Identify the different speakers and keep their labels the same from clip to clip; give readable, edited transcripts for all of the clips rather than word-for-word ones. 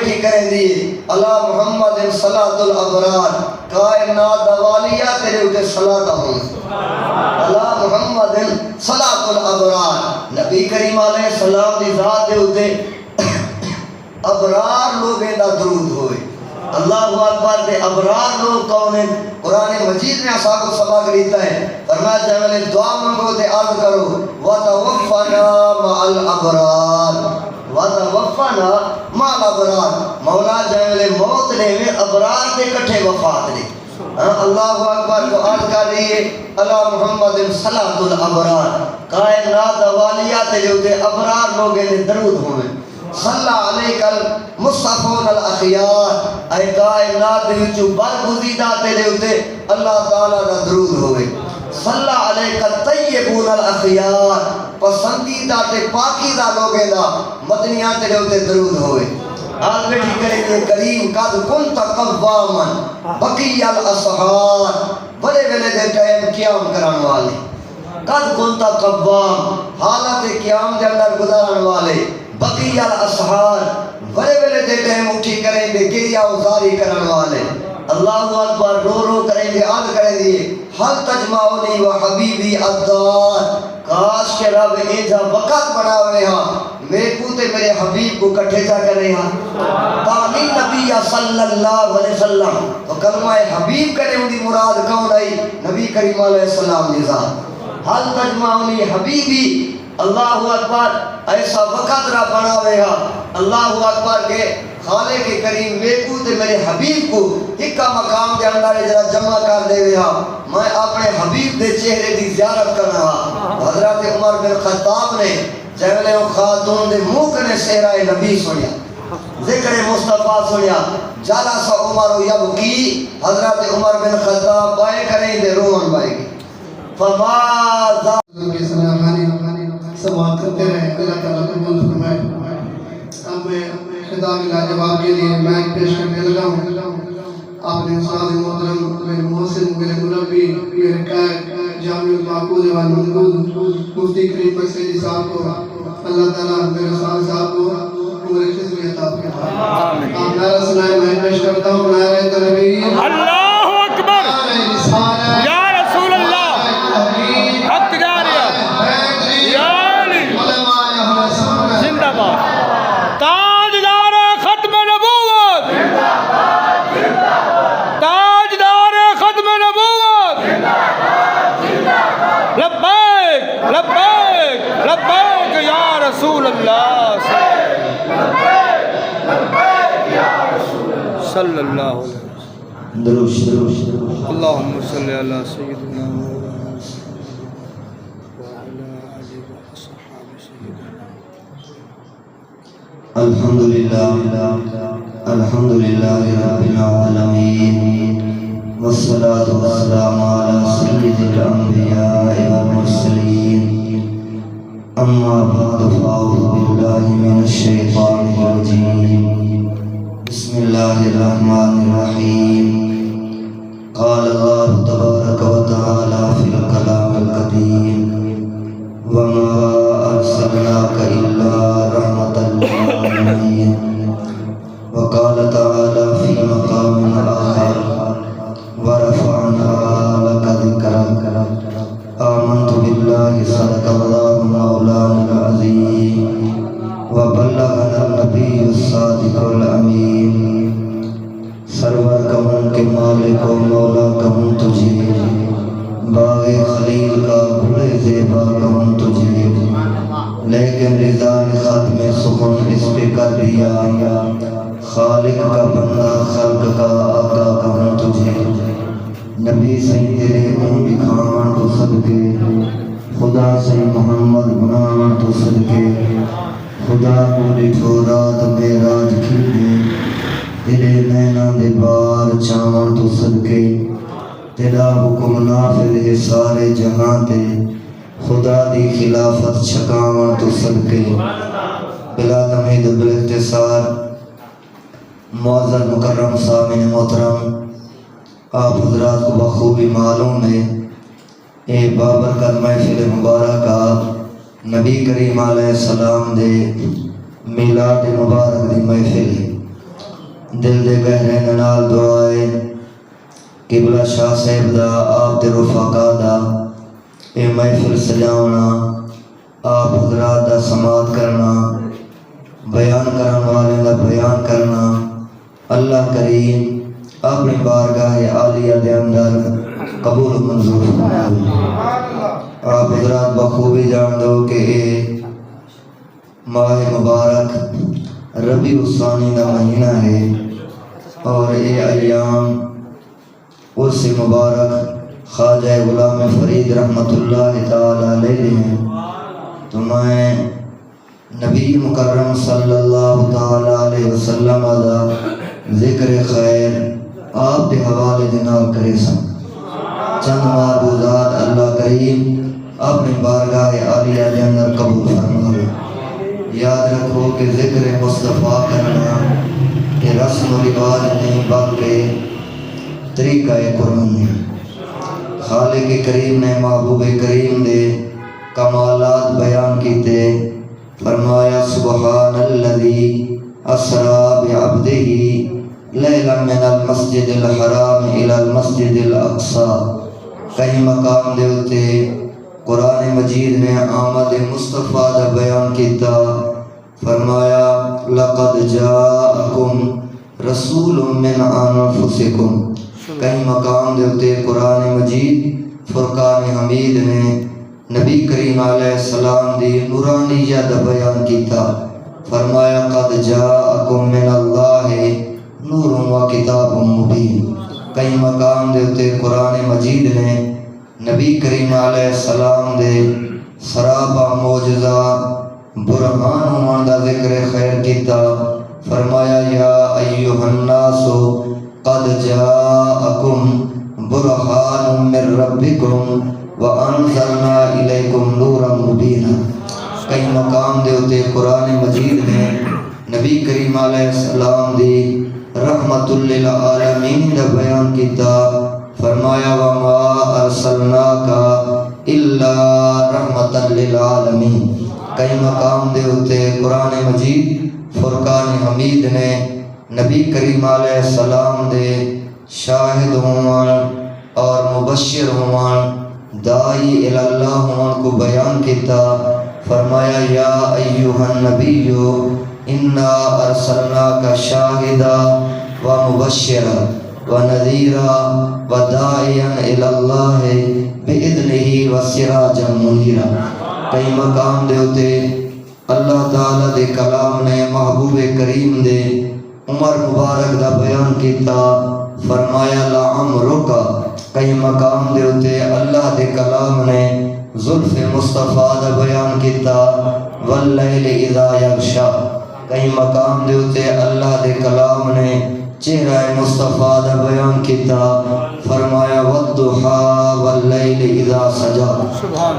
Speaker 1: بیٹھی کریں دی اللہ محمد صلاۃ الابرار کائنات والیہ تیرے اتے صلاۃ ہوں اللہ محمد صلاۃ الابرار نبی کریم علیہ السلام دی ذات دے اتے ابرار لوگیں دا درود ہوئے اللہ اکبر دے ابرار لوگ کون ہیں قرآن مجید میں اصحاب کو سبق لیتا ہے فرمایا جائے دعا منگو تے عرض کرو وَتَوَفَّنَا مَعَ الْأَبْرَارِ وَتَوَفَّنَا مَعَ الْأَبْرَارِ مولا جائے موت لے میں ابرار دے کٹھے وفات لے اللہ اکبر کو عرض کر رہی ہے اللہ محمد صلاۃ الابرار کائنات والیہ تے جو تے ابرار لوگیں نے درود ہوئے صلی علیک المصطفون الاخیار اے کائنات وچوں برگزیدہ تیرے اتے اللہ تعالیٰ دا درود ہوئے صلی علیک الطیبون الاخیار پسندیدہ تے پاکیدہ لوگیں دا مدنیاں تیرے اتے درود ہوئے آج بیٹھی کریں گے کریم قد کنت قواما بقی الاصحار بڑے ویلے دے ٹائم قیام کران والے قد کنت قوام حالت قیام دے اندر گزارن والے بقی الاسحار بڑے ویلے دے ٹائم اٹھی کریں گے گریہ ازاری کرن والے اللہ اکبر رو رو کریں گے عرض کریں گے حل تجمعونی و حبیبی الدار کاش کے رب ایجا وقت بنا ہوئے ہاں میرے پوتے میرے حبیب کو کٹھے جا کرے ہاں تانی نبی صلی اللہ علیہ وسلم تو کلمہ حبیب کرے ان دی مراد کون آئی نبی کریم علیہ السلام نظام حل تجمعونی حبیبی اللہ اکبر ایسا وقت را بنا ہوئے ہاں اللہ اکبر کے خالق کریم میرے تے میرے حبیب کو ہکا مقام دے اندر جرا جمع کر دے ہوئے ہاں میں اپنے حبیب دے چہرے دی زیارت کرنا ہاں حضرت عمر بن خطاب نے جیولے و خاتون دے منہ کنے صحرہ نبی سنیا ذکر مصطفیٰ سنیا جالا سا عمر و یبکی حضرت عمر بن خطاب بائے کریں دے رومن بائے گی فماذا
Speaker 2: سوال کرتے رہے اللہ تعالیٰ قبول فرمائے اب میں خطاب لا جواب کے لیے مائک پیش کرنے لگا ہوں آپ نے استاد محترم میرے محسن میرے مربی میرے قائد جامع المعقول والمنقول مفتی کریم مقصدی صاحب کو اللہ تعالیٰ میرے استاد صاحب کو عمر خضر عطا فرمائے آپ نعرہ سنائے میں پیش کرتا ہوں نعرہ تکبیر
Speaker 3: اللہ اکبر یا رسول اللہ حق جاریہ یا زندہ باد تاجدار ختم نبوت تاجدار ختم نبوت لبیک لبیک لبیک یا رسول اللہ صلی اللہ علیہ وسلم
Speaker 1: دروش
Speaker 3: اللہم صلی علی سیدنا
Speaker 1: الحمدللہ الحمدللہ رب العالمین والصلاة والسلام علی سید الانبیاء والمرسلین اما بعد فاعوذ باللہ من الشیطان الرجیم بسم اللہ الرحمن الرحیم قال اللہ تبارک و تعالی فی الکلام القدیم وما أرسلناك إلا رحمة للعالمين وقال تعالى في مقام آخر ورفعنا لك ذكرك آمنت بالله صدق الله مولانا العظيم وبلغنا النبي الصادق الأمين سرور کمون کے مالک و مولا کمون تجھے باغ خلیل کا بڑے زیبا کہوں تجھے لیکن رضا نے ختم سخن اس پہ کر دیا خالق کا بندہ خلق کا آقا کہوں تجھے نبی سے تیرے اون دکھانا تو صدقے خدا سے محمد بنانا تو صدقے خدا کو ڈٹھو رات میراج کھلے تیرے نینا دے بار چاون تو صدقے تیرا حکم نافذ ہے سارے جہاں تے خدا دی خلافت چھکاواں تو صدقے بلا تمہید بالاختصار معزز مکرم سامعین محترم آپ حضرات کو بخوبی معلوم ہے اے بابرکت محفل مبارکہ نبی کریم علیہ السلام دے میلاد مبارک دی محفل ہے دل دے گہرے نال دعائے قبلہ شاہ صاحب دا آپ دے رفقا دا اے محفل سجاونا آپ حضرات دا سماعت کرنا بیان کرن والے دا بیان کرنا اللہ کریم اپنی بارگاہ عالیہ دے اندر قبول منظور فرمائے۔ آپ حضرات بخوبی جان دو کہ اے ماہ مبارک ربیع الثانی دا مہینہ ہے اور اے ایام اس مبارک خواجہ غلام فرید رحمت اللہ تعالی علیہ ہیں۔ تو میں نبی مکرم صلی اللہ تعالی علیہ وسلم دا ذکر خیر آپ دے حوالے دے نال کرے سن۔ چند معبودات اللہ کریم اپنی بارگاہ عالیہ دے اندر قبول فرمائے۔ یاد رکھو کہ ذکر مصطفیٰ کرنا کہ رسم و رواج نہیں بلکہ طریقہ قرآن ہے۔ خالق کریم نے محبوب کریم دے کمالات بیان کیتے، فرمایا سبحان الذی اسری بعبدہ لیلا من المسجد الحرام الى المسجد الاقصی۔ کئی مقام دے ہوتے قرآن مجید نے آمد مصطفیٰ دا بیان کیتا، فرمایا لقد جاءکم رسول من انفسکم۔ کئی مقام دے ہوتے قرآن مجید فرقان حمید نے نبی کریم علیہ السلام دی نورانیت دا بیان کیتا، فرمایا قد جاءکم من اللہ نور و کتاب مبین۔ کئی مقام دے ہوتے قرآن مجید نے نبی کریم علیہ السلام دے سراپا معجزہ برہان ہونے دا ذکر خیر کیتا، فرمایا یا ایوہ الناس قد جاءکم برہان من ربکم وانزلنا الیکم نورا مبینا۔ کئی مقام دے ہوتے قرآن مجید نے نبی کریم علیہ السلام دی رحمت للعالمین دا بیان کیتا، فرمایا وما ارسلناک الا رحمت للعالمین۔ کئی مقام دے ہوتے قرآن مجید فرقان حمید نے نبی کریم علیہ السلام دے شاہد ہومان اور مبشر ہومان دائی اللہ ہومان کو بیان کیتا، فرمایا یا ایوہ النبی انا ارسلناک شاہدا و مبشرا و نذیرا و داعیا الی اللہ بإذنہ و سراجا منیرا۔ کئی مقام دے ہوتے اللہ تعالیٰ دے کلام نے محبوب کریم دے عمر مبارک دا بیان کیتا، فرمایا لعمرک۔ کئی مقام دے ہوتے اللہ دے کلام نے زلف مصطفیٰ دا بیان کیتا، واللیل اذا یغشا۔ کئی مقام دے ہوتے اللہ دے کلام نے چہرہ مصطفیٰ دا بیان کیتا، فرمایا والضحیٰ واللیل اذا سجا۔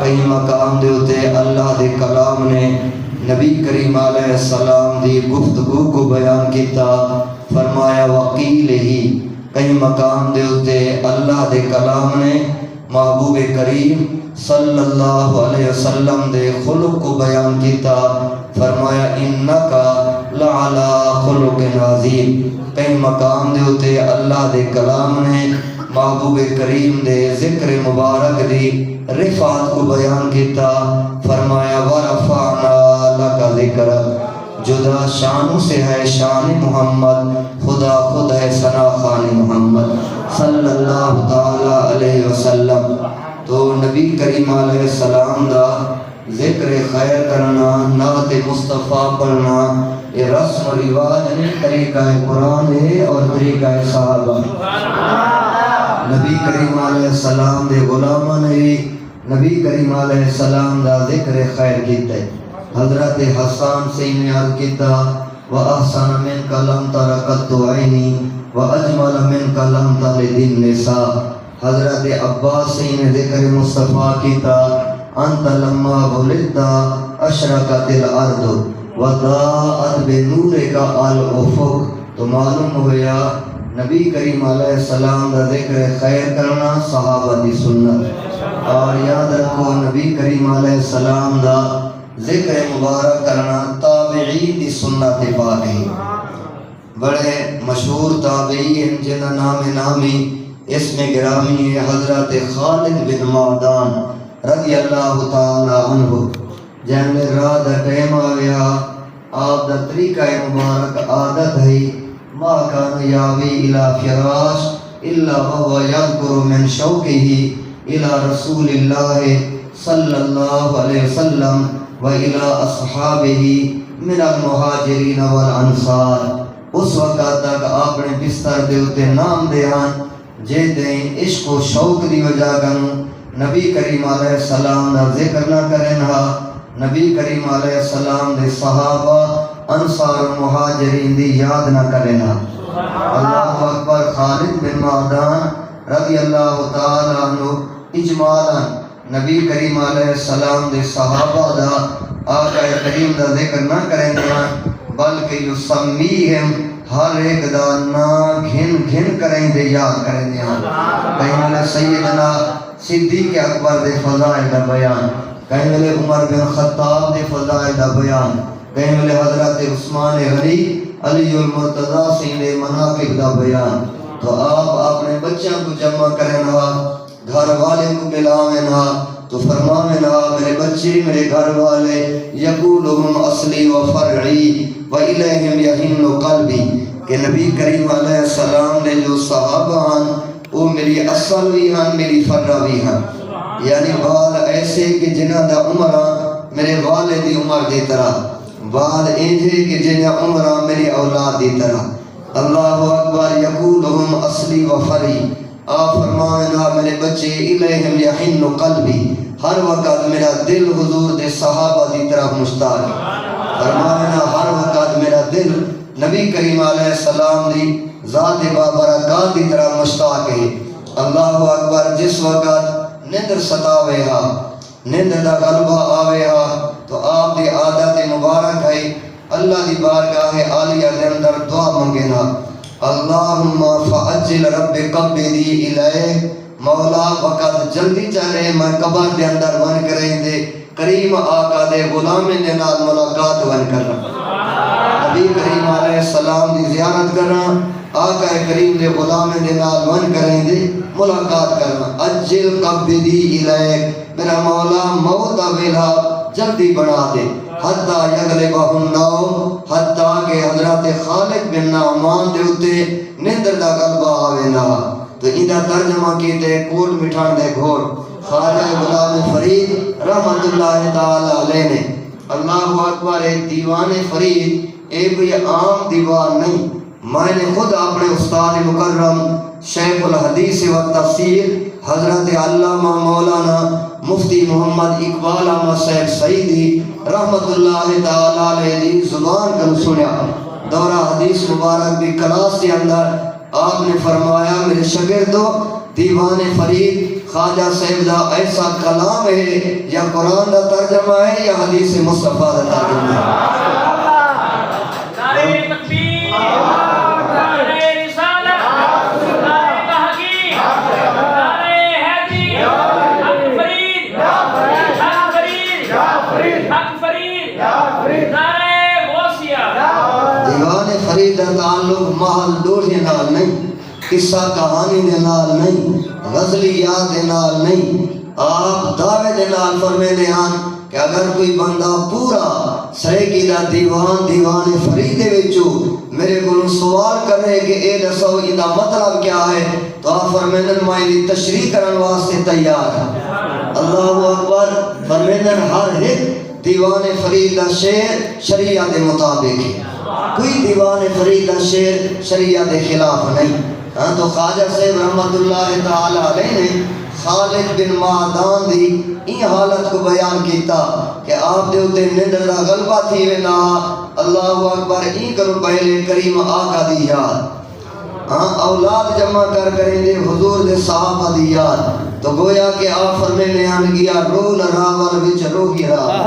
Speaker 1: کئی مقام دے ہوتے اللہ دے کلام نے نبی کریم علیہ السلام دی گفتگو کو بیان کیتا، فرمایا وقیل ہی۔ کئی مقام دے ہوتے اللہ دے کلام نے محبوب کریم صلی اللہ علیہ وسلم دے خلق کو بیان کیتا، فرمایا انکا لعلا خلق عظیم۔ کئی مقام دے ہوتے اللہ دے کلام نے محبوب کریم دے ذکر مبارک دی رفعت کو بیان کیتا، فرمایا ورفعنا لک ذکرک۔ جدا شانوں سے ہے شان محمد، خدا خود ہے ثنا خوان محمد صلی اللہ تعالی علیہ وسلم۔ تو نبی کریم علیہ السلام دا ذکر خیر کرنا، نعت مصطفیٰ پڑھنا، یہ رسم و رواج نہیں، طریقہ قرآن ہے اور طریقہ صحابہ۔ نبی کریم علیہ السلام دے غلامہ نے نبی کریم علیہ السلام دا ذکر خیر کیتا ہے۔ حضرت حسان سے نے عرض کیتا وَأَحْسَنَ مِنْكَ لَمْ تَرَ قَطُّ عَيْنِي وَأَجْمَلَ مِنْكَ لَمْ تَلِدِ النِّسَاء۔ حضرت عباس سے نے ذکر مصطفیٰ کیتا انت لما ولدت اشرقت الارض وضاءت بنورک الافق۔ تو معلوم ہویا نبی کریم علیہ السلام دا ذکر خیر کرنا صحابہ دی سنت، اور یاد رکھو نبی کریم علیہ السلام دا ذکر مبارک کرنا تابعین دی سنت پاک ہے۔ بڑے مشہور تابعی ہیں جن کا نام نامی اس میں گرامی ہے حضرت خالد بن معدان رضی اللہ تعالی عنہ. جن میں رات کا ٹائم آیا آپ دا طریقہ مبارک عادت ہے ما کان یاوی الی فراش الا وهو یذکر من شوقه الی رسول اللہ صلی اللہ علیہ وسلم و الی اصحابہ من المہاجرین والانصار. اس وقت تک اپنے بستر دے اتے نام دے ہن جے دیں عشق و شوق دی وجہ کنوں نبی کریم علیہ السلام دا ذکر نہ کرن ہا، نبی کریم علیہ السلام دے صحابہ انصار و مہاجرین دی یاد نہ کرن ہا. اللہ اکبر. خالد بن معدان رضی اللہ تعالی عنہ اجمالا نبی کریم علیہ السلام دے صحابہ دا آقا کریم دا ذکر نہ کریں دے بلکہ یسمیہم ہر ایک دا نا گھن گھن کریں دے یاد کریں دے. کہیں ملے سیدنا صدیق اکبر دے فضائل دا بیان، کہیں ملے عمر بن خطاب دے فضائل دا بیان، کہیں ملے حضرت عثمان غنی علی المرتضی سے دے مناقب دا بیان. تو آپ اپنے بچوں کو جمع کریں ہا، گھر والے کو بلاویں ہا، تو فرماویں ہا میرے بچے میرے گھر والے یقولہم اصلی و فرعی و الیہم یہن قلبی، کہ نبی کریم علیہ السلام نے جو صحابہ ہیں وہ میری اصل بھی ہیں میری فرع بھی ہیں. یعنی بال ایسے کہ جنہ دا عمرہ میرے والد دی عمر دی طرح، بال اینجے کہ جنہ عمرہ میری اولاد دی طرح. اللہ اکبر. یقولہم اصلی و فری، آپ فرمائنا میرے بچے الیہم یحن قلبی، ہر وقت میرا دل حضور دے صحابہ دی طرف مشتاق ہے. فرمائنا ہر وقت میرا دل نبی کریم علیہ السلام دی ذات بابرکات دی طرف مشتاق ہے. اللہ اکبر. جس وقت نیندر ستاوے ہا، نیندر دا غلبہ آوے ہا، تو آپ دی عادت مبارک ہے اللہ دی بارگاہ عالیہ دے اندر دعا منگنا، اللہم فعجل رب قبضی الیہ، مولا وقت جلدی چلے میں قبر دے اندر ون کریں دے کریم آقا دے غلام دے نال ملاقات ون کرنا، نبی کریم علیہ السلام دی زیارت کرنا، آقا کریم دے غلام دے نال ون کریں دے ملاقات کرنا. اجل قبضی الیہ، میرا مولا موت ویلا جلدی بنا دے، حتی یغلبہ النوم، حتی کہ حضرت خالد بن نعمان دے اتے نیندر دا غلبہ آوے نہ. تو ایدہ ترجمہ کیتے کوٹ مٹھان دے گھوڑ خواجہ غلام فرید رحمت اللہ تعالی علیہ نے. اللہ اکبر. ایک دیوان فرید ایک یہ عام دیوان نہیں، میں نے خود اپنے استاد مکرم شیخ الحدیث و تفسیر حضرت علامہ مولانا مفتی محمد اقبال احمد صاحب سعیدی رحمت اللہ تعالی علیہ دی زبان کن سنیا. دورہ حدیث مبارک دی کلاس کے اندر آپ نے فرمایا میرے شاگردو دیوان فرید خواجہ صاحب دا ایسا کلام ہے یا قرآن دا ترجمہ ہے یا حدیث مصطفیٰ دا ترجمہ ہے. دیوان فرید دا تعلق محل دوڑے نال نہیں، قصہ کہانی دے نال نہیں، غزلیات دے نال نہیں. آپ دعوے دے نال فرمیندے ہیں کہ اگر کوئی بندہ پورا سریکی دا دیوان فرید دے وچوں میرے کو سوال کرے کہ اے دسو دا مطلب کیا ہے، تو آپ فرمیندن میں تشریح کرن واسطے تیار ہے. اللہ اکبر. فرمیندن ہر ایک دیوان فرید دا شعر شریعت دے مطابق ہے، کوئی دیوان فرید دا شعر شریعت دے خلاف نہیں. تو خواجہ صاحب رحمت اللہ تعالی علیہ نے خالد بن معدان دی این حالت کو بیان کیتا کہ آپ دے اتے نیندر دا غلبہ تھی وینا. اللہ اکبر. این کرو پہلے کریم آقا دی یاد، اولاد جمع کریں دے حضور دے صحابہ دی یاد. تو گویا کہ آپ فرمینے ہیں گیا رول راول وچ روحی راوے،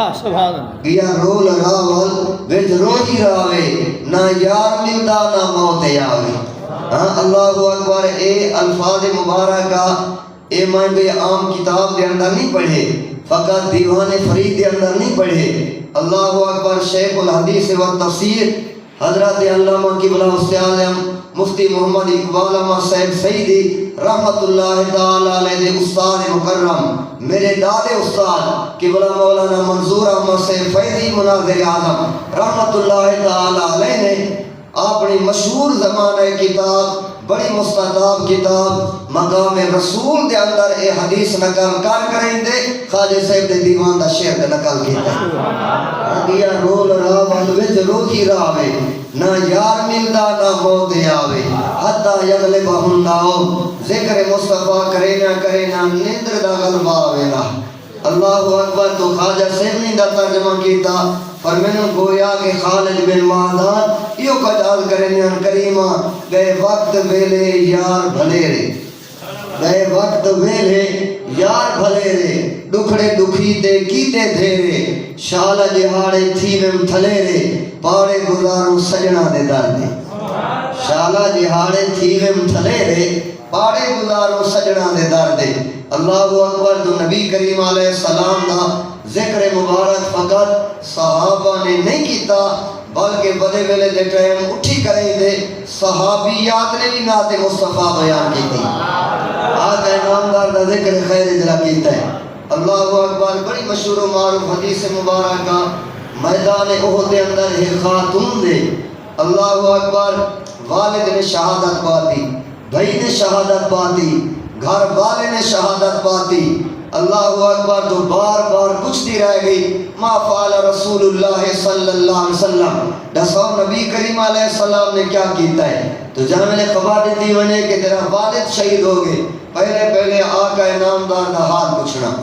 Speaker 1: گیا رول راول وچ روحی راوے، نہ یار ملتا نہ موت آوے. اللہ اکبر. اے الفاظ مبارکہ اے میں بے عام کتاب دے اندر نہیں پڑھے، فقط دیوان فرید دے اندر نہیں پڑھے. اللہ اکبر. شیخ الحدیث و تفسیر حضرت علامہ قبلہ استاد اعظم مفتی محمد اقبال احمد صاحب سعیدی رحمت اللہ تعالی علیہ دے استاد مکرم میرے داد استاد قبلہ مولانا منظور احمد صاحب فیضی مناظر اعظم رحمت اللہ تعالی علیہ نے اپنی مشہور زمانہ کتاب بڑی مستطاب کتاب مقام رسول دے اندر اے حدیث نقل کریں دے خواجہ صاحب دے دیوان دا شعر دے نقل کیتا ہے دیا رول راول وچ روحی راوے نہ یار ملدا نہ موت آوے حتی یغلبہ الناو ذکر مصطفیٰ کرے نہ نیندر دا غلبہ آوے نا اللہ اکبر تو خواجہ صاحب نے دا ترجمہ کیتا فرمانوں گویا کہ خالد بن معدان یوں کجال کرنے کریمہ گئے وقت ویلے یار بھلے رے گئے وقت ویلے یار بھلے رے دکھڑے دکھی تے کیتے دھیرے شالہ جہاڑے تھی میں تھلے رے پاڑے گزاروں سجنا دے دردے شالہ جہاڑے تھی میں تھلے رے پاڑے گزاروں سجنا دے دردے اللہ اکبر تو نبی کریم علیہ السلام دا ذکر مبارک فقط صحابہ نے نہیں کیتا بلکہ بدے ویلے دے ٹائم اٹھی کریں دے صحابیات نے بھی نعت مصطفیٰ بیان کی تھی آقا نامدار دا ذکر خیر اجرا کیتا ہے اللہ اکبر بڑی مشہور و معروف حدیث مبارکہ میدان احد دے اندر ایک خاتون دے اللہ اکبر والد نے شہادت پاتی بھائی نے شہادت پاتی گھر والے نے شہادت پاتی اللہ اکبر تو بار بار پوچھتی رہ گئی ما فعل رسول اللہ صلی اللہ علیہ وسلم دسو نبی کریم علیہ السلام نے کیا کیتا ہے تو جہاں میں نے خبر دیتی ہونے کہ تیرا والد شہید ہو گئے پہلے آقا نامدار دا حال پوچھنا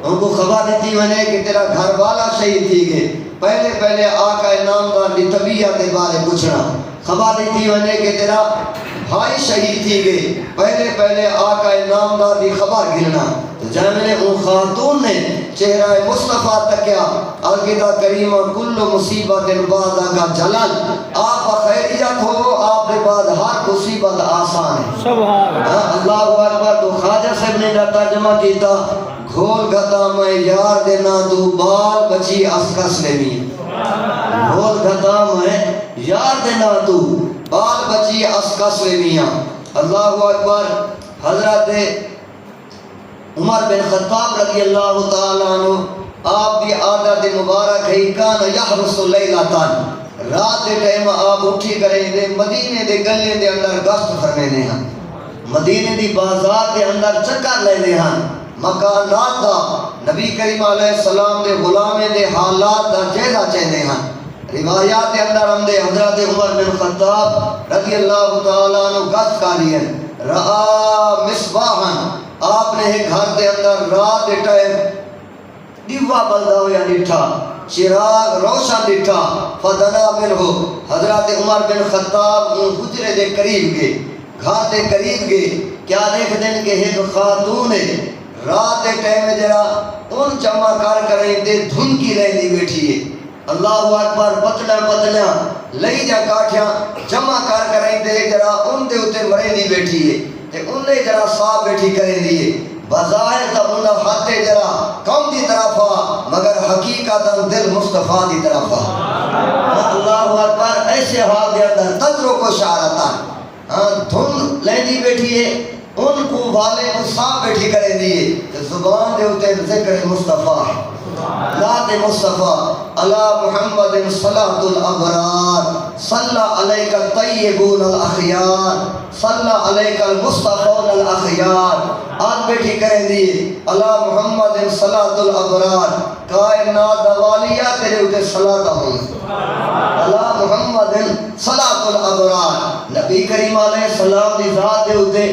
Speaker 1: ان کو خبر دیتی ہونے کہ تیرا گھر والا شہید تھی گئے پہلے آقا نامدار دی طبیعت کے بارے پوچھنا خبر دیتی ہونے کہ تیرا بھائی شہید تھی گئے پہلے آقا نامدار دی خبر گرنا تو جب میں نے ان خاتون نے چہرہ مصطفیٰ تکیا القدہ کریمہ کل مصیبت بعد کا جلال آپ خیریت ہو آپ کے بعد ہر مصیبت آسان ہے
Speaker 3: سبحان
Speaker 1: اللہ اکبر تو خواجہ صاحب نے ترجمہ کیتا گھول گھتا میں یار دینا تو بال بچی اسکس نمی گھول گھتا میں یار دینا تو بال بچی اسکس میاں اللہ اکبر حضرت عمر بن خطاب رضی اللہ تعالیٰ عنہ آپ کی عادت مبارک ہے کان یحرس لیلتان رات دے ٹائم آپ اٹھی کریں دے مدینے دے گلے دے اندر گشت فرمینے ہیں مدینے دی بازار دے اندر چکر لینے ہیں مکانات دا نبی کریم علیہ السلام دے غلامے دے حالات دا جیدہ چہنے ہیں روایات اندر ہم دے حضرت عمر بن خطاب رضی اللہ تعالیٰ عنہ گشت کاری ہے رآ مصباحاً آپ نے ایک گھر دے اندر رات دے ٹائم دیوا بلدہ ہویا ڈٹھا چراغ روشن ڈٹھا فدنا من ہو حضرت عمر بن خطاب ان حجرے دے قریب گئے گھر دے قریب گئے کیا دیکھ دیں کہ ایک خاتون ہے رات دے ٹائم جرا ان جمع کریں دے دھن کی رہنی بیٹھی ہے اللہ اکبر پتلا لئی جا کاٹھیاں جمع کریں دے جرا ان دے اتے مرینی بیٹھی ہے تے ان نے جرا صاحب بیٹھی کریں دیئے بظاہر تا انہا ہاتھے جرا کم دی طرفا مگر حقیقت دل مصطفیٰ دی طرفا اللہ اکبر ایسے حال دے اندر تدرو کو شعرتا دھن لیندی بیٹھی ہے ان کو والے کو صاحب بیٹھی کریں دیئے تے زبان دے اتے ذکر مصطفیٰ ذات مصطفیٰ علی محمد صلاة الابرار صلی علیک الطیبون الاخیار صلی علیک المصطفون الاخیار آج بیٹھی کریں دیئے علی محمد صلاة الابرار کائنات دوالیہ تیرے اتے صلاة ہوں علی محمد صلاة الابرار نبی کریم علیہ السلام دی ذات دے اتے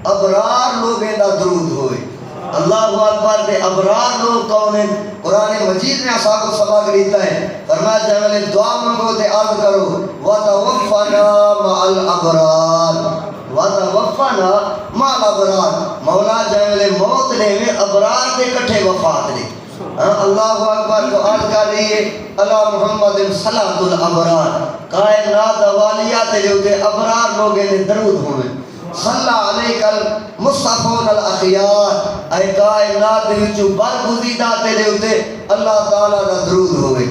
Speaker 1: ابرار لوگیں دا درود ہوئے اللہ اکبر دے ابرار لوگ کون ہیں قرآن مجید میں اصحاب السباق لیتا ہے فرمایا جائے دعا منگو تے عرض کرو وَتَوَفَّنَا مَعَ الْأَبْرَارِ وَتَوَفَّنَا مَعَ الْأَبْرَارِ مولا جائے موت لے میں ابرار دے کٹھے وفات لے اللہ اکبر تو عرض کر رہی ہے اللہ محمد صلاة الابرار کائنات والیات لے ہوتے ابرار لوگیں نے درود ہوئے صلی علیک المصطفون الاخیار اے کائنات وچوں برگزیدہ تیرے اتے اللہ تعالیٰ دا درود ہوئے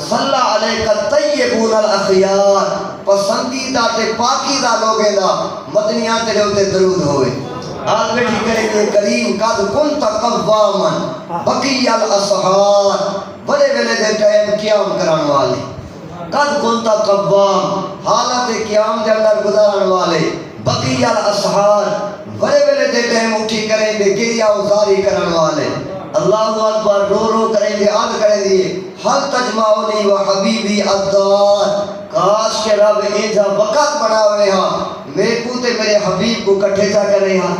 Speaker 1: صلی علیہ الطیبون الاخیار پسندیدہ تے پاکیزہ لوگے دا مدنیاں تیرے ہوتے درود ہوئے آج بیٹھی کریں گے کریم قد کنت قوامن بقی الاصحار بڑے ویلے دے ٹائم قیام کران والے قد کنت قوام حالت قیام دے اندر گزارن والے بقی الاصحار بڑے ویلے دے ٹائم اٹھی کریں گے گریہ ازاری کرن والے اللہ اکبر رو رو کریں گے عرض کریں گے حل تجمعونی و حبیبی الدار کاش کے رب ایجا وقت بنا ہوئے ہاں میرے کو تے میرے حبیب کو کٹھے جا کر رہے ہاں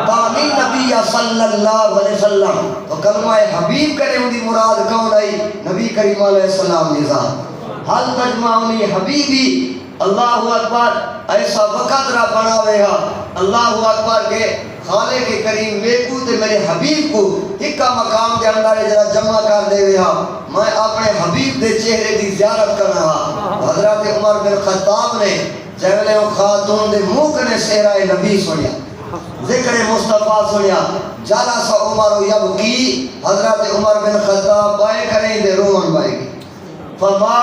Speaker 1: تامین نبی صلی اللہ علیہ وسلم تو کلمہ حبیب کرے ان دی مراد کون آئی نبی کریم علیہ السلام نظام حل تجمعونی حبیبی اللہ اکبر ایسا وقت را بنا ہوئے ہاں اللہ اکبر کے خالق کریم میرے کو تے میرے حبیب کو اکا مقام دے اندر جرا جمع کر دے ہوئے ہاں میں اپنے حبیب دے چہرے دی زیارت کر رہا حضرت عمر بن خطاب نے جیولے و خاتون دے موکنے سہرہ نبی سنیا ذکر مصطفیٰ سنیا جالس عمر یبکی حضرت عمر بن خطاب بائے کریں دے رومن بائے گی فما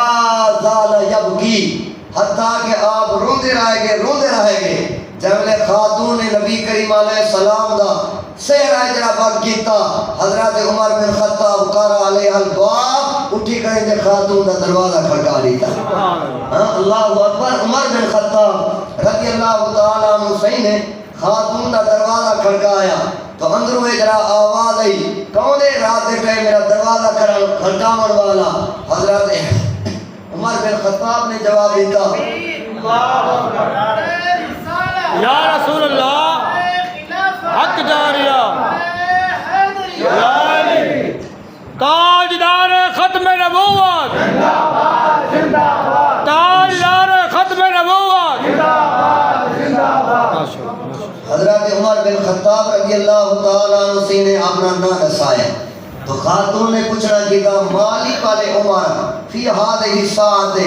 Speaker 1: زال یبکی حتیٰ کہ آپ روندے رہے گے جیولے خاتون نبی کریم علیہ السلام دا سہرہ جرا بات کیتا حضرت عمر بن خطاب قارا علیہ الباب اٹھی کریں دے خاتون دا دروازہ کھڑکا لیتا اللہ اکبر عمر بن خطاب رضی اللہ تعالیٰ عنہ صحیح نے خاتون دا دروازہ کھڑکایا تو اندروں میں جرا آواز آئی کون ہے رات دے پہ میرا دروازہ کھڑکاون والا حضرت عمر بن خطاب نے جواب دیتا
Speaker 3: یا رسول اللہ حق جاریہ یا علی تاجدار ختم نبوت تاجدار ختم نبوت
Speaker 1: حضرت عمر بن خطاب رضی اللہ تعالیٰ عنہ سے نے اپنا نام رسایا تو خاتون نے پوچھنا کیا مالی والے عمر فی ہادہ ساعت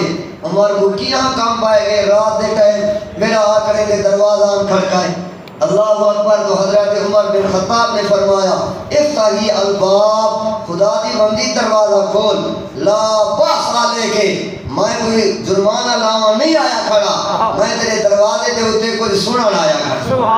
Speaker 1: عمر کو کیا کام پائے گئے رات دے ٹائم میرا آ کریں دے دروازہ کھڑکائے اللہ اکبر تو حضرت عمر بن خطاب نے فرمایا افتحی الباب خدا دی بندی دروازہ کھول لا باس آلے کے میں کوئی جرمانہ لاما نہیں آیا کھڑا میں تیرے دروازے دے ہوتے کوئی سنن آیا کھڑا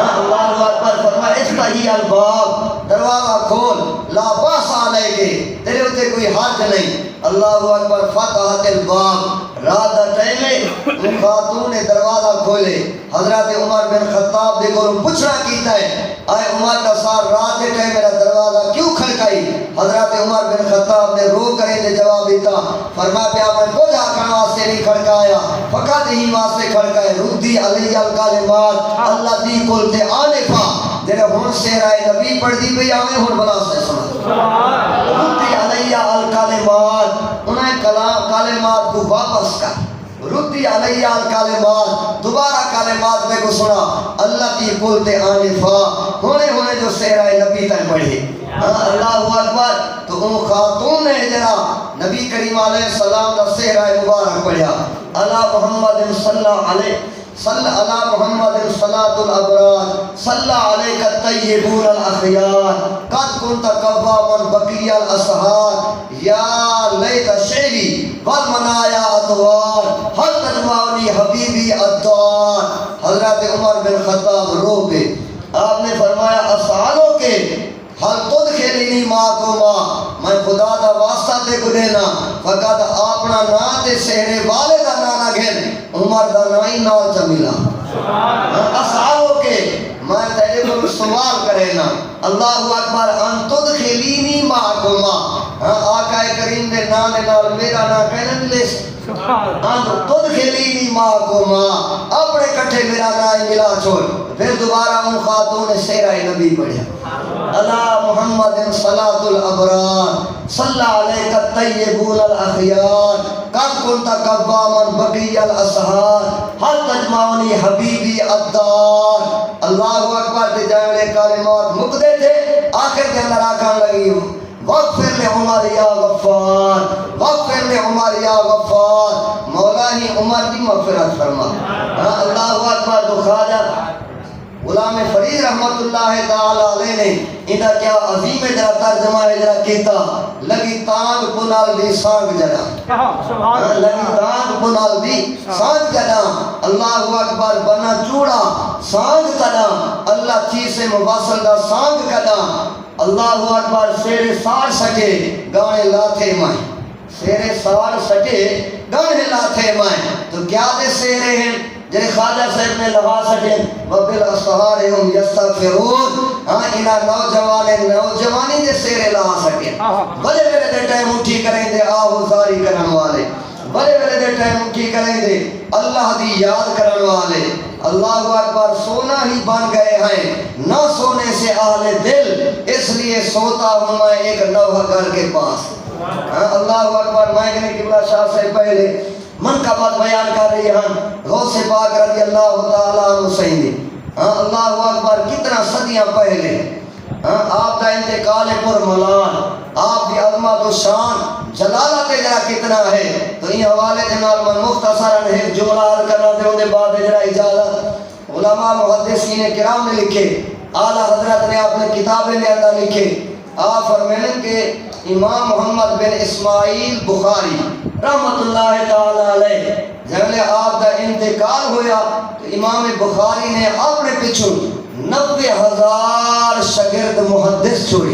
Speaker 1: اللہ اکبر فرمایا افتحی الباب دروازہ کھول لا باس آلے کے تیرے ہوتے کوئی حرج نہیں اللہ اکبر فتحت الباب رات دا ٹائم خاتون نے دروازہ کھولے حضرت عمر بن خطاب دے کو پوچھنا کیتا ہے آئے عمر کا سار رات دے ٹائم میرا دروازہ کیوں کھڑکائی حضرت عمر بن خطاب نے رو کریں دے جواب دیتا فرما پیا میں کو جا کرنا سے نہیں کھڑکایا فقط ہی واسطے کھڑکائے ردی علیہ الکلمات اللہ دی کلتے آنفا جنہیں ہون سے رائے نبی پڑھ دی بھی آمیں ہون بلا سے سنا ردی علیہ الکلمات انہیں کلمات کو واپس کر ردی علیہ الکلمات دوبارہ کلمات میں کو سنا اللہ کی قلت آنفا ہونے جو سہرہ نبی تک پڑھے اللہ اکبر تو ان خاتون نے جرا نبی کریم علیہ السلام کا سہرہ مبارک پڑھا اللہ محمد صلی اللہ علیہ صلی اللہ محمد صلاة الابرار صلی علیک الطیبون الاخیار قد کنت قواما بقی الاسحار یا لیت شعری والمنایا ادوار حل تجمعونی حبیبی الدار حضرت عمر بن خطاب رو پہ آپ نے فرمایا اسحاروں کے حل تدخلینی ماں کو ماں میں خدا دا واسطہ تے کو دینا فقط اپنا نا تے سہرے والے دا نانا گھن عمر دا نائی نال چمیلا اسحاروں کے میں تیرے کو سوال کرے نا اللہ اکبر ان تدخلینی ماں کو ماں آقا کریم دے نانے نال میرا نا کہنا ملے ان تدخلینی ماں کو ماں اپنے کٹھے میرا نائی ملا چھوڑ پھر دوبارہ ان خاتون نے سہرہ نبی پڑھا اللہ محمد صلاة الابرار صلی علیک الطیبون الاخیار قد کنت قواما بقی الاسحار حل تجمعونی حبیبی الدار اللہ اکبر دے جائے کلمات مقدے تھے آخر کے اندر آکھان لگی وغفر لعمر یا غفار وغفر لعمر یا غفار مولا ہی عمر کی مغفرت فرما اللہ اکبر تو خواجہ غلام فرید رحمت اللہ تعالی علیہ نے انہا کیا عظیم جرا ترجمہ جرا کیتا لگی تانگ پنال دی سانگ جڑا لگی تانگ پنال دی سانگ جڑا اللہ اکبر بنا چوڑا سانگ کدا اللہ چیز سے مواصل دا سانگ کدا اللہ اکبر سیرے سار سکے گانے لاتے مائیں سیرے سار سکے گانے لاتے مائیں تو کیا دے سیرے ہیں جنہیں خواجہ صاحب نے لگا سکے وَبِالْأَسْحَارِ يَسْتَغْفِرُونَ ہاں انہا نوجوانی دے سیرے لگا سکے بڑے بڑے دے ٹائم اٹھی کریں دے آہو زاری کرن والے بڑے بڑے دے ٹائم اٹھی کریں دے اللہ دی یاد کرن والے اللہ اکبر سونا ہی بن گئے ہیں نہ سونے سے اہل دل اس لیے سوتا ہوں میں ایک نوحہ گھر کے پاس اللہ اکبر میں کہنے قبلہ شاہ سے پہلے منقبت بیان کر رہی ہیں غوث پاک رضی اللہ تعالیٰ عنہ سیدی اللہ اکبر کتنا صدیاں پہلے آپ کا انتقال پر ملان آپ کی عظمت و شان جلالت جرا کتنا ہے تو یہ حوالے جنال من مختصراً ہے جملہ کرنا دے ہونے بعد جرا اجازت علماء محدثین کرام نے لکھے اعلیٰ حضرت نے اپنے کتابیں نے اندر لکھے آپ فرمائیں کہ امام محمد بن اسماعیل بخاری رحمت اللہ تعالی علیہ جب آپ کا انتقال ہویا تو امام بخاری نے اپنے پچھو 90,000 شاگرد محدث چھوڑی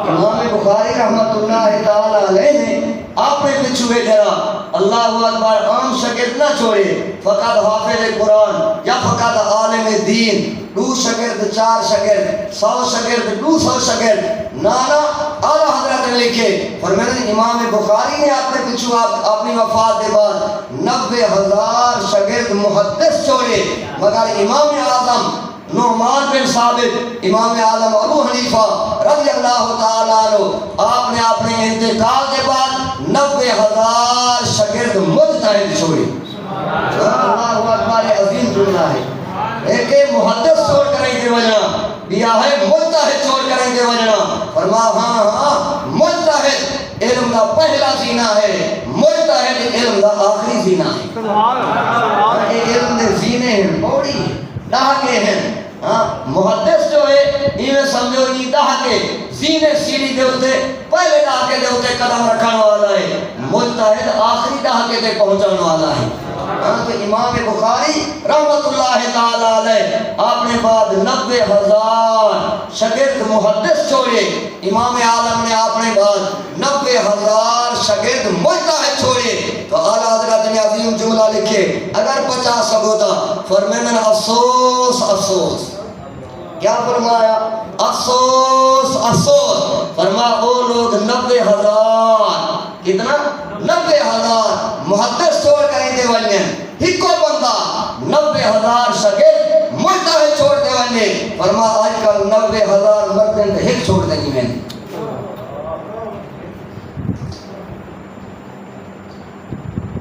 Speaker 1: امام بخاری رحمت اللہ تعالی علیہ نے اپنے پچھوے جرا اللہ اکبر عام شاگرد نہ چھوڑے فقط حافظ قرآن یا فقط عالم دین 2 شاگرد 4 شاگرد 100 شاگرد 200 شاگرد نانا اعلیٰ حضرت نے لکھے فرمائیں امام بخاری نے اپنے پچھو اپنی وفات کے بعد 90,000 شاگرد محدث چھوڑے مگر امام اعظم نعمان بن ثابت امام اعظم ابو حنیفہ رضی اللہ تعالیٰ عنہ آپ نے اپنے انتقال کے بعد 90,000 شاگرد مجتہد چھوڑے اللہ اکبر عظیم جملہ ہے ایک محدث چھوڑ کریں دے وجہ بیا ہے مجتہد چھوڑ کریں دے وجہ فرما ہاں مجتہد علم دا پہلا زینہ ہے مجتہد علم دا آخری زینہ ہے علم دے زینے ہیں بوڑی ڈاکے ہیں محدث جو ہے انہیں سمجھو یہ ڈاکے زینے سیڑھی دے ہوتے پہلے ڈاکے دے ہوتے قدم رکھنے والا ہے مجتہد آخری ڈاکے دے پہنچانے والا ہے تو امام بخاری رحمت اللہ تعالی علیہ آپ نے بعد 90,000 شاگرد محدث چھوڑے امام عالم نے آپ نے بعد 90,000 شاگرد مجتہد چھوڑے تو اعلیٰ حضرت نے عظیم جملہ لکھے اگر 50 ہوتا فرمائیں افسوس افسوس کیا فرمایا افسوس افسوس فرما وہ لوگ 90,000 کتنا 90,000 محدث چھوڑ کریں دے وننے ہی کو بندہ 90,000 شاگرد مجتہد چھوڑ دے وننے فرما آج کل 90,000 مردن دے ہک چھوڑ دے نہیں میں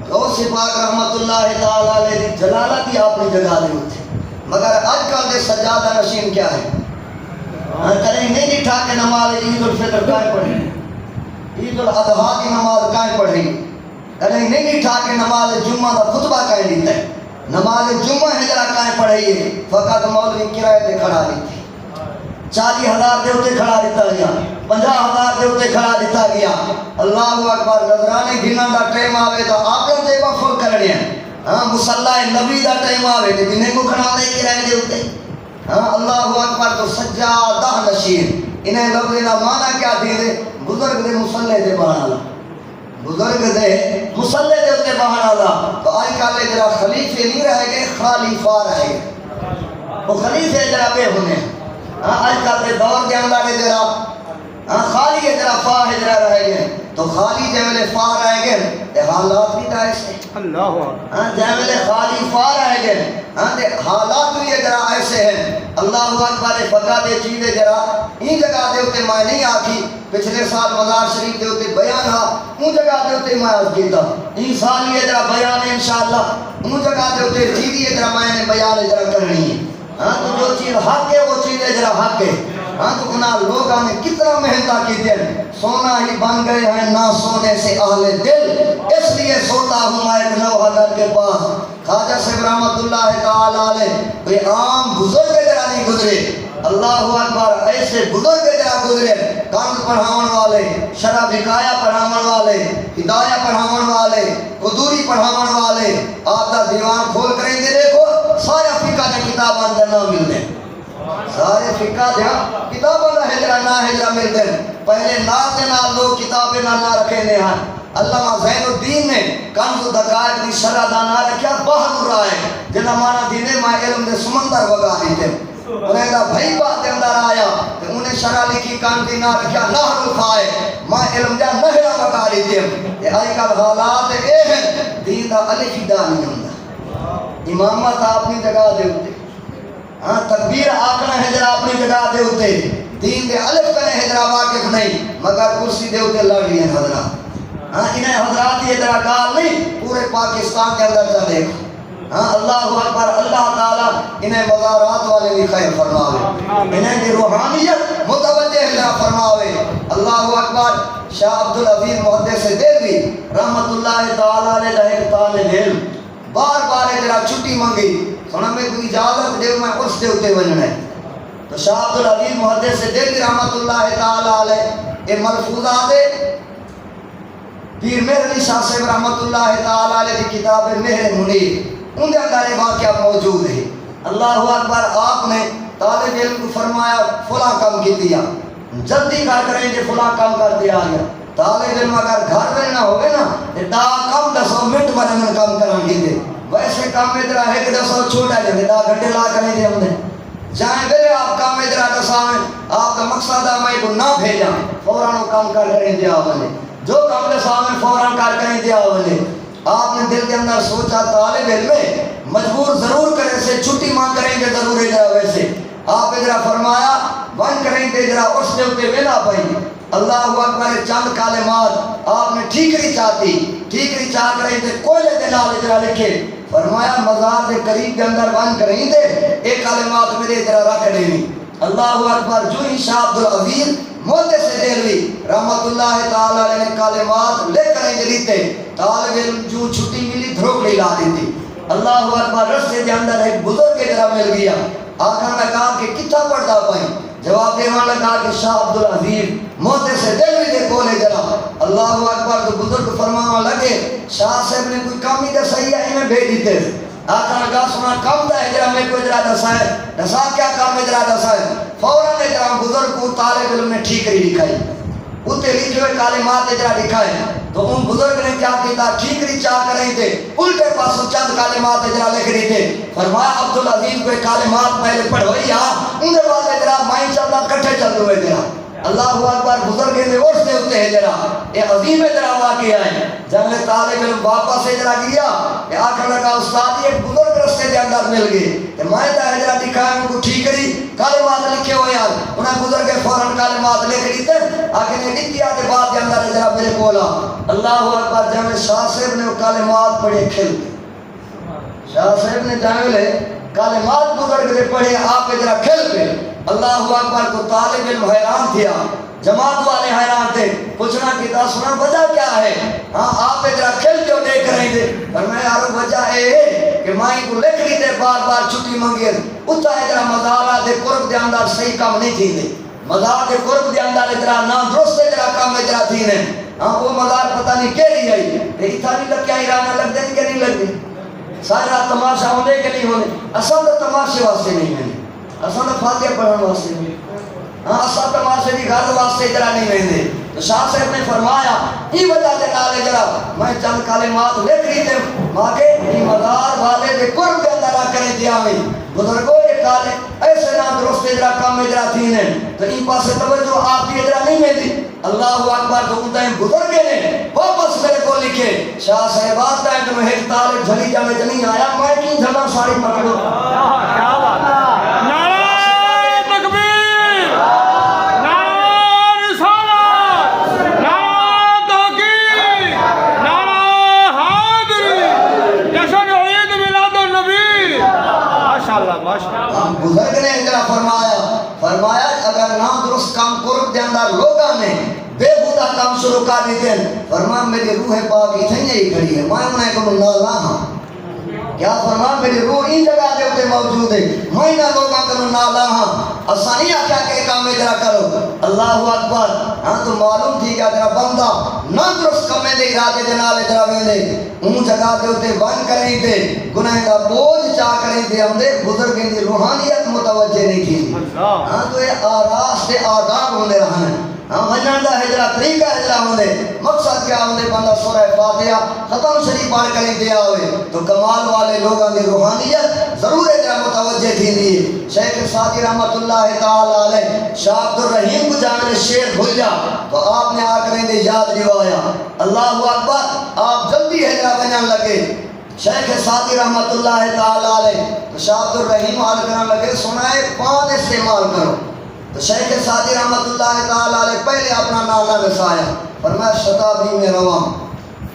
Speaker 1: غوث پاک رحمت اللہ تعالی علیہ جلالت ہی آپ نے جگہ دے ہوتے مگر آج کل دے سجادہ نشین کیا ہے کریں نہیں لٹھا کے نماز عید الفطر کائیں پڑھی عید الاضحیٰ کی نماز کائیں پڑھی کریں نہیں لٹھا کے نماز جمعہ کا خطبہ کائیں لیتا ہے نماز جمعہ ہجرہ کائیں پڑھی ہے فقط مولوی کرائے دے کھڑا لیتی 40,000 دے ہوتے کھڑا دیتا گیا 50,000 دے ہوتے کھڑا دیتا گیا اللہ اکبر نظرانے گھنا دا ٹائم آوے تو آپ لوگ دے وفر کرنے ہیں مسلح نبی دا ٹائم آوے تو گھنے کو کھڑا دے کے رہنے دے ہوتے اللہ اکبر تو سجادہ نشین انہیں لفظ نہ مانا کیا دے دے بزرگ دے مسلح دے بہانا بزرگ دے مسلح دے ہوتے بہانا تو آج کالے جرا خلیفے نہیں رہے گئے خلیفہ رہے گئے وہ خلیفے جرا بے ہونے آج کل دے دور کے اندر جرا خالی جرا فا ہجرا رہے گئے تو خالی جیملے فا رہے گئے تے حالات بھی دائے سے جیملے خالی فا رہے گئے حالات بھی جرا ایسے ہیں اللہ اکبر فقہ دے چیزیں جرا این جگہ دے ہوتے میں نہیں آکی پچھلے سال مزار شریف دے ہوتے بیان ہا ان جگہ دے ہوتے میں آج کیتا این سال یہ جرا بیان ہے انشاءاللہ ان جگہ دے ہوتے چیزیں جرا میں نے بیان جرا کرنی ہے تو جو چیز حق ہے وہ چیز جرا حق ہے ہاں تو انہاں لوگاں نے کتنا محنت کی دن سونا ہی بن گئے ہیں نہ سونے سے اہل دل اس لیے سوتا ہوں میں ایک نوحہ در کے پاس خواجہ صاحب رحمت اللہ تعالی علیہ کوئی عام بزرگ جرا نہیں گزرے اللہ اکبر ایسے بزرگ جرا گزرے کان پڑھاون والے شرع بکایا پڑھاون والے ہدایہ پڑھاون والے قدوری پڑھاون والے آپ دا دیوان کھول کریں دے دیکھو سارے فقہ دے کتاب اندر نہ ملنے سارے فقہ دے کتاب نہ ہجرہ نہ ہجرہ مل دیں پہلے نال دے نال لوگ کتابیں نہ رکھے نے ہیں علامہ زین الدین نے کنز دقائق دی شرح دا نہ رکھیا بہت رائے جنہ مانا دینے میں علم دے سمندر وگا دیتے انہیں دا بھائی بات دے اندر آیا کہ انہیں شرح لکھی کنز دی نہ رکھیا نہر الفائے میں علم جا نہرہ وگا دیتے یہ آئی کا حالات اے ہیں دین دا علیفی دا نہیں ہوندہ امامت اپنی جگہ دے ہوتے ہاں تکبیر آکھنا ہجرہ اپنی جگہ دے ہوتے دین دے الف کنے ہجرہ واقف نہیں مگر کرسی دے ہوتے لڑ رہی ہیں حضرات ہاں انہیں حضرات یہ ذرا گال نہیں پورے پاکستان کے اندر چلے گا ہاں اللہ اکبر اللہ تعالیٰ انہیں مزارات والے بھی خیر فرماوے انہیں بھی روحانیت متوجہ اللہ فرماوے اللہ اکبر شاہ عبدالعزیز محدث دہلوی رحمت اللہ تعالیٰ علیہ رہے طالب علم بار بار ذرا چھٹی منگی سنا میں کوئی اجازت دے میں اس دے ہوتے بننا ہے تو شاہ عبدالعزیز محدث دہلوی رحمت اللہ تعالیٰ علیہ یہ ملفوظات پیر مہر علی شاہ صاحب رحمت اللہ تعالیٰ علیہ دی کتاب مہر منیر ان دے اندر یہ واقعہ موجود ہے اللہ اکبر آپ نے طالب علم کو فرمایا فلاں کام کی دیا جلدی کر کریں کہ فلاں کام کر دیا گیا طالب علم اگر گھر میں نہ ہوگے نا دا کم 10 منٹ میں کام کرن کی دے ویسے کام میں درا ہے کہ 10 چھوٹا جائے دا گھنٹے لا کریں دے ہم نے جائیں گلے آپ کام میں درا دساویں آپ کا مقصد ہے میں کو نہ بھیجاں فوراً کام کر کریں دے آوے جو کام کے سامنے فوراً کار کریں دیا ہوئے آپ نے دل کے اندر سوچا طالب علم میں مجبور ضرور کریں سے چھٹی ماں کریں گے ضرور ہے جا ویسے آپ ادھرا فرمایا ون کریں گے ادھرا اس نے ہوتے ویلا پائی اللہ اکبر چند کالمات آپ نے ٹھیکری چاہتی ٹھیکری چاہ کریں گے کوئلے دے نال ادھرا لکھے فرمایا مزار دے قریب کے اندر ون کریں دے ایک کالمات میرے ادھرا رکھ دینی اللہ اکبر جو ہی شاہ عبدالعزیز محدث دہلوی رحمت اللہ تعالیٰ علیہ نے کالمات لے کر جلیتے طالب علم جو چھٹی ملی دھروک لا دیتی اللہ اکبر رستے کے اندر ایک بزرگ کی طرح مل گیا آخر میں کہا کہ کتنا پڑھتا پائیں جواب دیوان لگا کہ شاہ عبدالعزیز محدث دہلوی دے کولے جلا اللہ اکبر تو بزرگ فرمانا لگے شاہ صاحب نے کوئی کامی دے صحیح ہے انہیں بھیج دیتے آقا نے کہا سنا کام دا ہجرہ میں کوئی اجرہ دسا ہے دسا کیا کام اجرہ دسا ہے فوراً اجرہ بزرگ کو طالب علم نے ٹھیکری لکھائی اتے لکھے ہوئے کالمات اجرہ لکھائے تو ان بزرگ نے کیا کیتا ٹھیکری چاہ کر رہی تھے الٹے پاسوں چند کالمات اجرہ لکھ رہی تھے فرمایا عبدالعزیز کوئی کالمات پہلے پڑھوئی انہیں بعد اجرہ مائن چلتا کٹھے چل ہوئے اجرہ اللہ اکبر بزرگ نے ووٹ سے ہوتے ہیں جرا یہ عظیم جرا واقعہ ہے جب میں طالب علم واپس سے جرا گیا کہ آخر لگا استاد یہ بزرگ رستے کے اندر مل گئے کہ میں تا جرا دکھایا ان کو ٹھیک کری کلمات لکھے ہوئے یار انہیں بزرگ فوراً کلمات لکھ لی تھے آخر نے لکھ دیا کہ بعد کے اندر جرا میرے کولا اللہ اکبر جب میں شاہ صاحب نے وہ کلمات پڑھے کھل گئے شاہ صاحب نے جانلے کلمات بزرگ نے پڑھے آپ جرا کھل گئے اللہ اکبر کو طالب علم حیران تھیا جماعت والے حیران تھے پوچھنا کہ تا سنا وجہ کیا ہے ہاں آپ ادھر کھل کیوں دیکھ رہے تھے پر میں یارو وجہ ہے کہ مائی کو لکھ لی تھے بار بار چھٹی منگی اتھا ادھر مزارہ دے قرب دے اندر صحیح کام نہیں تھی دے مزار دے قرب دے اندر ادھر نام درست ادھر کام ادھر تھی نے ہاں وہ مزار پتہ نہیں کہہ رہی آئی کہ اتھا نہیں لگ کیا ایرانہ لگ دیں کہ نہیں لگ دیں سارا تماشا ہونے کے نہیں ہونے اصل تو تماشے واسطے نہیں ہونے اصل تو فاتحہ پڑھنے واسطے نہیں ہاں اصل تماشے بھی گھر واسطے ادھر نہیں رہنے تو شاہ صاحب نے فرمایا یہ وجہ دے نالے جرا میں چند کلمات لکھ رہی تھے ماں کے یہ مزار والے دے قرب دے اندر آ کریں دیا میں بزرگوں یہ کالے ایسے نہ درست ادھر کام ادھر تھی نے تو ان پاس توجہ آپ کی ادھر نہیں میں دی اللہ اکبر تو انہیں بزرگے نے واپس میرے کو لکھے شاہ صاحب آتا ہے تو میں ایک طالب جھلی جانے جنہیں آیا میں کی جھلا ساری پکڑو
Speaker 3: کیا بات نعرہ تکبیر نعرہ رسالت نعرہ تحقیق نعرہ حیدری جشن عید میلاد النبی ماشاءاللہ ماشاءاللہ
Speaker 1: بزرگ نے ادھر فرمایا اگر نا درست کام قرب دے اندر لوگاں نے بےہودہ کام شروع کر دیتے ہیں. فرمان میری روح پاک اتنی ہی کھڑی ہے میں انہیں کو نہ لاہاں. کیا فرمان میری روح این جگہ دے ہوتے موجود ہے میں نہ لوگاں کو نہ لاہاں. آسانی آکھا کہ کام ادھرا کرو. اللہ اکبر. ہاں تو معلوم تھی کہ ادھرا بندہ نہ درست کمیں دے ارادے دے نال ادھرا ویندے ان جگہ دے ہوتے بند کریں دے گناہ دا بوجھ چاہ کریں دے ہم دے بزرگیں دی روحانیت متوجہ نہیں تھی. ہاں تو یہ آراس دے آداب ہوندے رہنے. ہاں وجن دا ہجرہ طریقہ ہجرہ ہوندے مقصد کیا ہوندے بندہ سورہ فاتحہ ختم شریف پڑھ کریں دے آوے تو کمال والے لوگاں دی روحانیت ضرور ادھرا متوجہ تھی دی. شیخ سعدی رحمت اللہ تعالی علیہ شاہ عبد الرحیم کو جانے شیر بھول جا تو آپ نے آ کریں دے یاد روایا. اللہ اکبر. آپ جلدی ہجرہ بنان لگے. شیخ سعدی رحمت اللہ تعالی علیہ تو شاہ عبد الرحیم حال کرنے لگے سنائے پان استعمال کرو. تو شیخ سعدی رحمت اللہ تعالی علیہ پہلے اپنا نانا بسایا فرمایا شتابی میں رواں.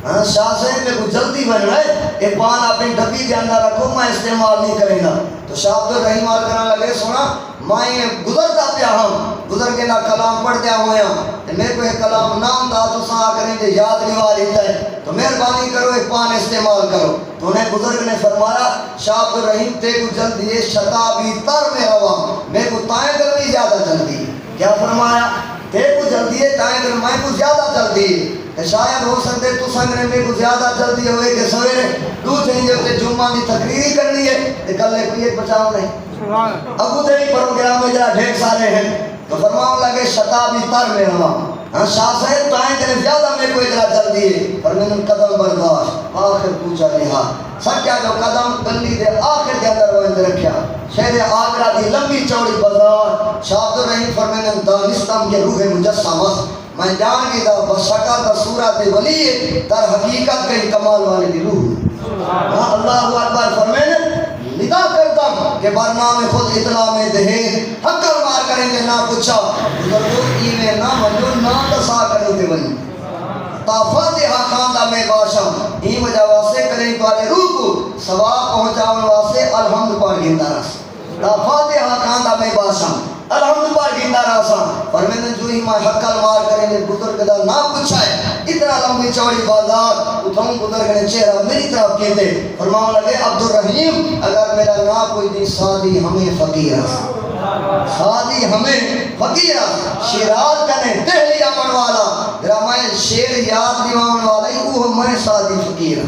Speaker 1: شاہ صاحب میں کچھ جلدی بن رہے یہ پان اپنی ڈبی کے اندر رکھو میں استعمال نہیں کریں گا. تو شاہ عبد الرحیم حال کرنے لگے سنا میں گزرتا پیا ہوں گزر کے نہ کلام پڑھ دیا ہویا میرے کو ایک کلام نام دا تو سا کریں دے یاد روا لیتا ہے تو مہربانی کرو ایک پان استعمال کرو. تو انہیں بزرگ نے فرمایا شاہ عبد الرحیم تے کو جلدی ہے شتابی تر میں رواں میرے کو تائیں کر بھی زیادہ جلدی ہے. کیا فرمایا تے کو جلدی ہے تائیں کر میں کو زیادہ جلدی ہے. شاید ہو سکتے تو سنگنے میں کو زیادہ جلدی ہوئے کہ سویرے دو چاہیے ہوتے جمعہ دی تقریری کرنی ہے کل لے کوئی ایک بچاؤ نہیں ابو تیری پروگرام میں جہاں ڈھیک سارے ہیں تو فرماؤں لگے شتابی تر میں ہوا. شاہ صاحب تائیں کرے زیادہ میں کوئی ادھرا جلدی ہے پر میں نے قدم برداشت آخر پوچھا رہا سب کیا جو قدم گلی دے آخر کے اندر وہ اندر رکھیا. شہر آگرہ دی لمبی چوڑی بازار شاہ عبد الرحیم فرمین دانستم کے روح مجسمہ میں جان کی دا بشکل دا صورت ولی ہے در حقیقت کئی کمال والے دی روح. اللہ اکبر. فرمین ندا کرتا کہ برنامے خود اطلاع میں دہے حقر مار کریں گے نہ پوچھا بزرگوں ایویں نہ منو نہ دسا کریں دے ولی تا فاتحہ خاندہ میں باشا این وجہ واسے کریں تو آلے روح کو ثواب پہنچاون واسے الحمد پاڑ گندہ رہا تا فاتحہ خاندہ میں باشا الحمد پاڑ گندہ رہا. فرمیدن جو ہی ماں حقل مار کریں دے بزرگ دا نہ پوچھا ہے اتنا لمبی چوڑی بازار اتھوں بزرگ نے چہرہ میری طرف کہتے فرماؤں لگے عبد الرحیم اگر میرا نا کوئی دی سادی ہمیں فقیر سادی ہمیں فقیر شیرات کنے دہلی امن والا جرا میں شیر یاد دیوان والا ہی وہ میں سادی فقیر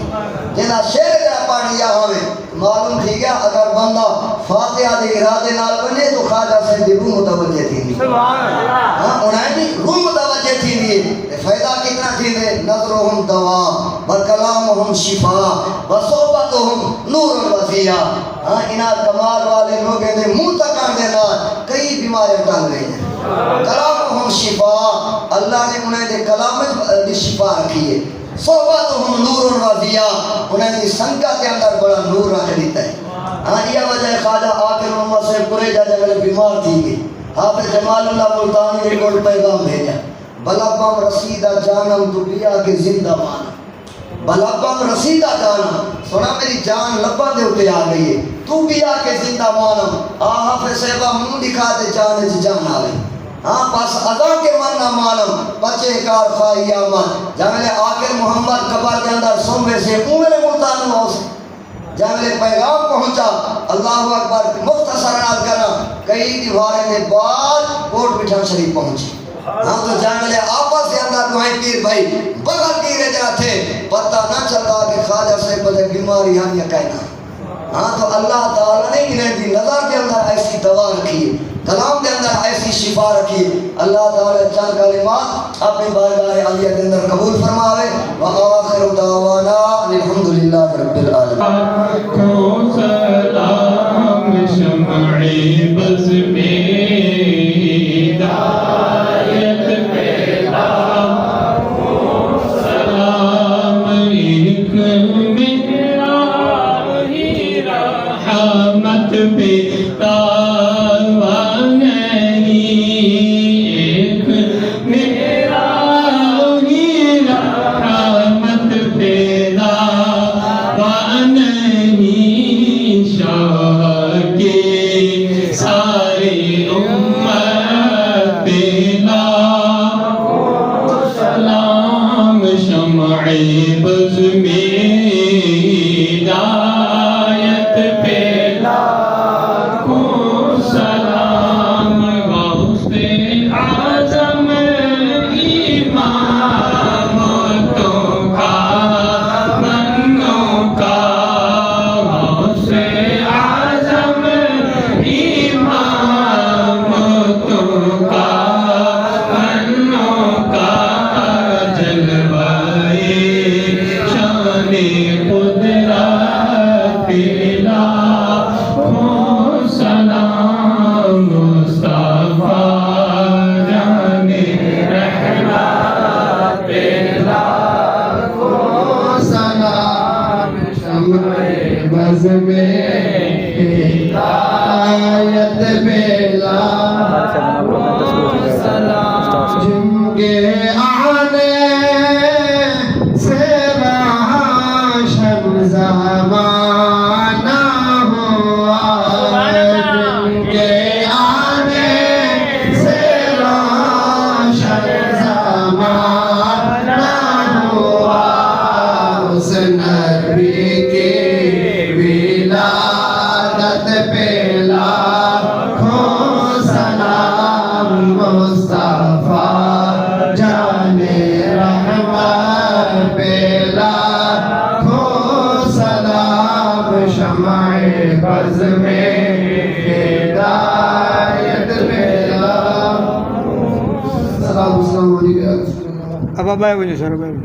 Speaker 1: جنہ شیر جرا پڑھ لیا ہمیں معلوم تھی گیا اگر بندہ فاتحہ دے ارادے نال بنے تو خواجہ سے دی روح متوجہ تھی دی انہیں بھی روح متوجہ تھی دی فائدہ کتنا تھی دے نظرهم دوا بکلامهم شفا بصحبتهم نور وضیع. انہا کمال والے لوگیں دے منہ تکان دے نال کئی بیماریاں ٹال رہی ہیں. کلامهم شفا اللہ نے انہیں دے کلام دی شفا رکھی ہے. صحبتهم نور وضیع انہیں دی سنگت کے اندر بڑا نور رکھ دیتا ہے. یہ وجہ خواجہ آخر محمد سے پورے جگہ بیمار تھی گئی حافظ جمال اللہ ملتانی نے کوئی پیغام بھیجا بلبم رسیدہ جانم تو بیا کے زندہ مانا بلبم رسیدہ جانم سنا میری جان لبا دے ہوتے آ گئی ہے تو بیا کے زندہ مانم حافظ صحبہ منہ دکھاتے جانے سے جان آ گئی. پس ادا کے من نہ مانم بچے کار خواہی آمد جاملے آخر محمد قبر کے اندر سنبے سے عمر ملتان ہو سے جاملے پیغام پہنچا. اللہ اکبر. مختصر نال کرنا کئی دیوارے نے بعد کوٹ مٹھان شریف پہنچی. تو جاملے آپس کے اندر دعائیں پیر بھائی بغل کی رجا تھے پتہ نہ چلتا کہ خواجہ سے بدے بیماری ہم یا کہنا. تو اللہ تعالیٰ نے انہیں دی نظر کے اندر ایسی دوا رکھی ہے کلام کے اندر ایسی شفا رکھی ہے. اللہ تعالیٰ چند کلمات اپنی بارگاہ عالیہ کے اندر قبول فرماوے. وآخر دعوانا الحمدللہ رب العالمین.
Speaker 4: کو سلام شمعِ بز میں ہدایت پیدا سلام ایک میرا ہی رحمت پیدا
Speaker 2: بز میں ہدایت بیلا جن کے آنے سے روشن زمانہ ہوا جن کے آنے سے روشن زمانہ ہوا اس نبی کی ولادت پہ لاکھوں سلام مصطفیٰ جانے رحمت پہ لاکھوں سلام شمع بز میں ہدایت پہ السلام علیکم
Speaker 3: Apa baik punya suara baik.